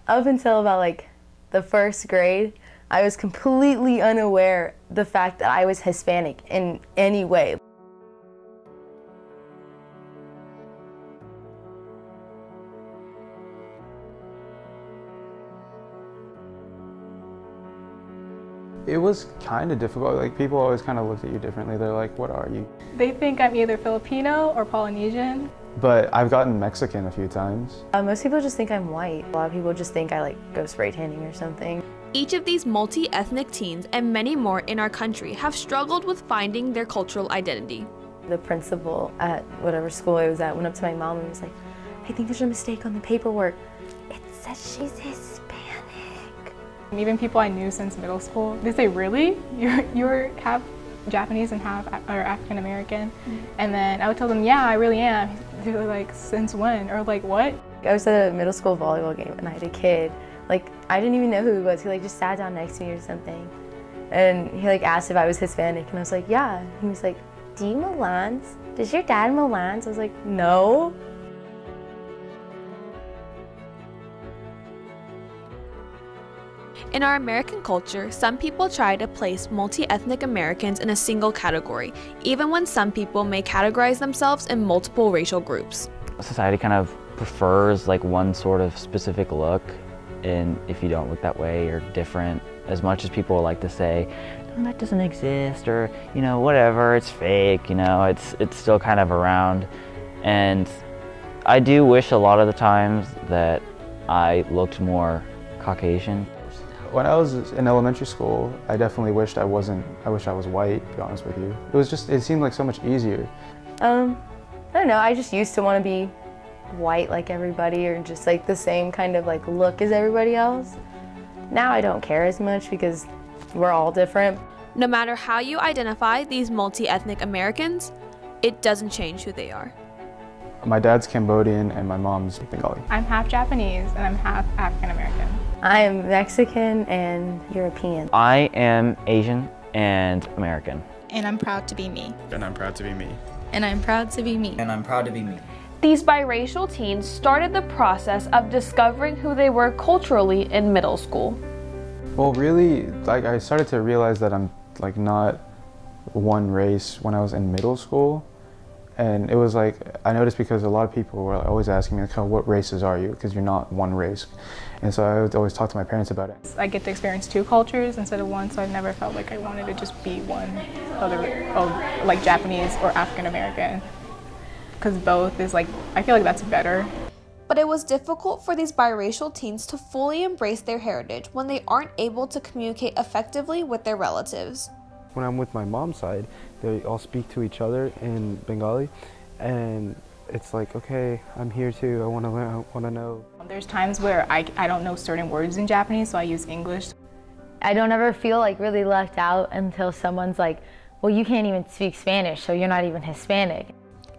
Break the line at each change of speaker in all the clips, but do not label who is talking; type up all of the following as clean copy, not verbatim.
Up until about like the first grade, I was completely unaware the fact that I was Hispanic in any way.
It was kind of difficult. Like, people always kind of looked at you differently. They're like, what are you?
They think I'm either Filipino or Polynesian.
But I've gotten Mexican a few times.
Most people just think I'm white. A lot of people just think I like go spray tanning or something.
Each of these multi-ethnic teens and many more in our country have struggled with finding their cultural identity.
The principal at whatever school I was at went up to my mom and was like, I think there's a mistake on the paperwork. It says she's Hispanic.
And even people I knew since middle school, they say, really? You're half Japanese and half or African American? And then I would tell them, yeah, I really am. They were like, since when? Or like, what?
I was at a middle school volleyball game and I had a kid. Like, I didn't even know who he was. He like just sat down next to me or something. And he like asked if I was Hispanic and I was like, yeah. He was like, do you mow lawns? Does your dad mow lawns? I was like, no.
In our American culture, some people try to place multi-ethnic Americans in a single category, even when some people may categorize themselves in multiple racial groups.
Society kind of prefers like one sort of specific look, and if you don't look that way, you're different. As much as people like to say, oh, that doesn't exist, or you know, whatever, it's fake, you know, it's still kind of around. And I do wish a lot of the times that I looked more Caucasian.
When I was in elementary school, I definitely wished I was white, to be honest with you. It seemed like so much easier.
I don't know, I just used to want to be white like everybody or just like the same kind of like look as everybody else. Now I don't care as much because we're all different.
No matter how you identify these multi-ethnic Americans, it doesn't change who they are.
My dad's Cambodian and my mom's Bengali.
I'm half Japanese and I'm half African American.
I am Mexican and European.
I am Asian and American.
And I'm proud to be me.
And I'm proud to be me.
And I'm proud to be me.
And I'm proud to be me.
These biracial teens started the process of discovering who they were culturally in middle school.
Well, really, like, I started to realize that I'm like not one race when I was in middle school. And it was like, I noticed because a lot of people were always asking me, like, oh, what races are you? Because you're not one race. And so I would always talk to my parents about it.
I get to experience two cultures instead of one, so I never felt like I wanted to just be one, like Japanese or African American. Because both is like, I feel like that's better.
But it was difficult for these biracial teens to fully embrace their heritage when they aren't able to communicate effectively with their relatives.
When I'm with my mom's side, they all speak to each other in Bengali, and it's like, okay, I'm here too, I want to learn, I want to know.
There's times where I don't know certain words in Japanese, so I use English.
I don't ever feel like really left out until someone's like, well, you can't even speak Spanish, so you're not even Hispanic.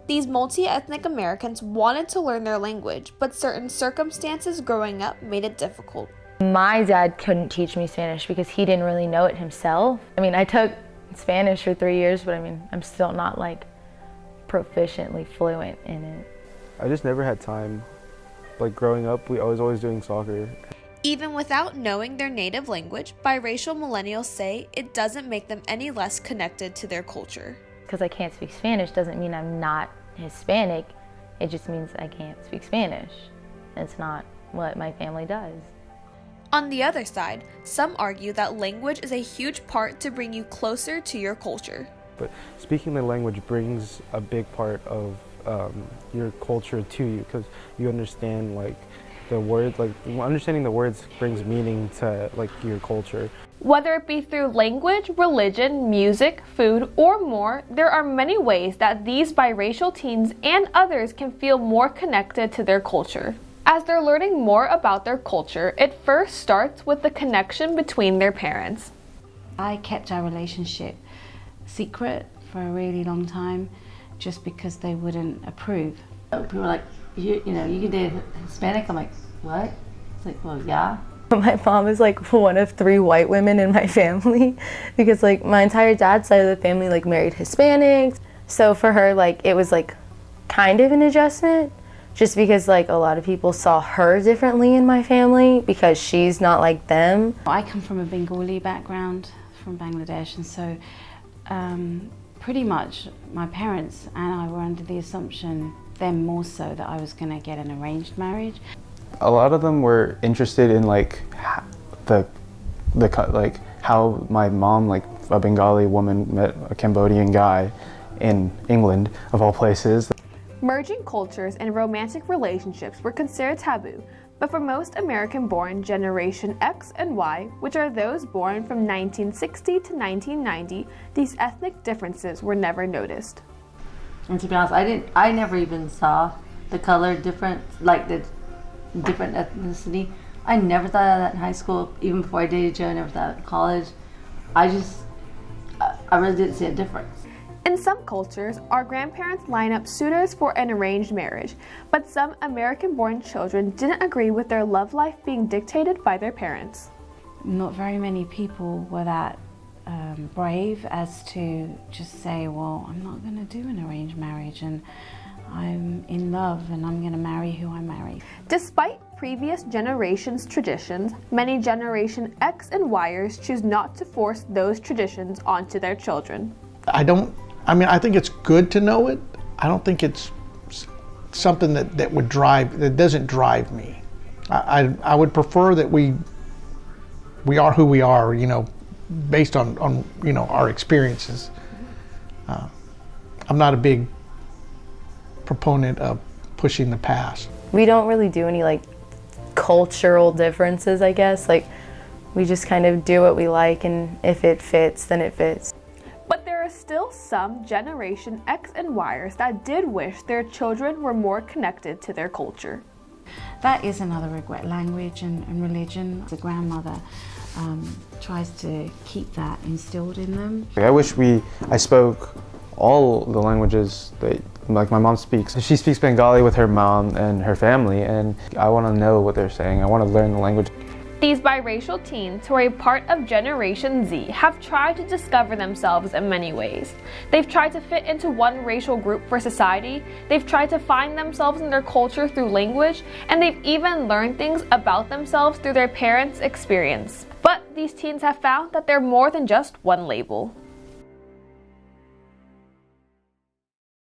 These multi-ethnic Americans wanted to learn their language, but certain circumstances growing up made it difficult.
My dad couldn't teach me Spanish because he didn't really know it himself. I mean, I took Spanish for 3 years, but I mean, I'm still not like proficiently fluent in it.
I just never had time. Like growing up, I was always doing soccer.
Even without knowing their native language, biracial millennials say it doesn't make them any less connected to their culture.
Because I can't speak Spanish doesn't mean I'm not Hispanic. It just means I can't speak Spanish. It's not what my family does.
On the other side, some argue that language is a huge part to bring you closer to your culture.
But speaking the language brings a big part of your culture to you, because you understand like the words, like understanding the words brings meaning to like your culture.
Whether it be through language, religion, music, food, or more, there are many ways that these biracial teens and others can feel more connected to their culture. As they're learning more about their culture, it first starts with the connection between their parents.
I kept our relationship secret for a really long time just because they wouldn't approve.
People were like, you know, you can date Hispanic? I'm like, what? It's like, well, yeah.
My mom is like one of 3 white women in my family because like my entire dad's side of the family like married Hispanics. So for her, like it was like kind of an adjustment, just because like a lot of people saw her differently in my family because she's not like them.
I come from a Bengali background from Bangladesh, and so pretty much my parents and I were under the assumption, them more so, that I was going to get an arranged marriage.
A lot of them were interested in like like how my mom, like a Bengali woman, met a Cambodian guy in England, of all places.
Merging cultures and romantic relationships were considered taboo, but for most American-born Generation X and Y, which are those born from 1960 to 1990, these ethnic differences were never noticed.
And to be honest, I never even saw the color difference, like the different ethnicity. I never thought of that in high school. Even before I dated Joe, I never thought of it in college. I really didn't see a difference.
In some cultures, our grandparents line up suitors for an arranged marriage, but some American-born children didn't agree with their love life being dictated by their parents.
Not very many people were that brave as to just say, well, I'm not going to do an arranged marriage, and I'm in love and I'm going to marry who I marry.
Despite previous generations' traditions, many Generation X and Yers choose not to force those traditions onto their children.
I think it's good to know it. I don't think it's something that doesn't drive me. I would prefer that we are who we are, based on our experiences. I'm not a big proponent of pushing the past.
We don't really do any like cultural differences, I guess. Like we just kind of do what we like, and if it fits, then it fits.
But there are still some Generation X and Yers that did wish their children were more connected to their culture.
That is another regret, language and religion. The grandmother tries to keep that instilled in them.
I wish I spoke all the languages that like my mom speaks. She speaks Bengali with her mom and her family, and I want to know what they're saying. I want to learn the language.
These biracial teens who are a part of Generation Z have tried to discover themselves in many ways. They've tried to fit into one racial group for society, they've tried to find themselves in their culture through language, and they've even learned things about themselves through their parents' experience. But these teens have found that they're more than just one label.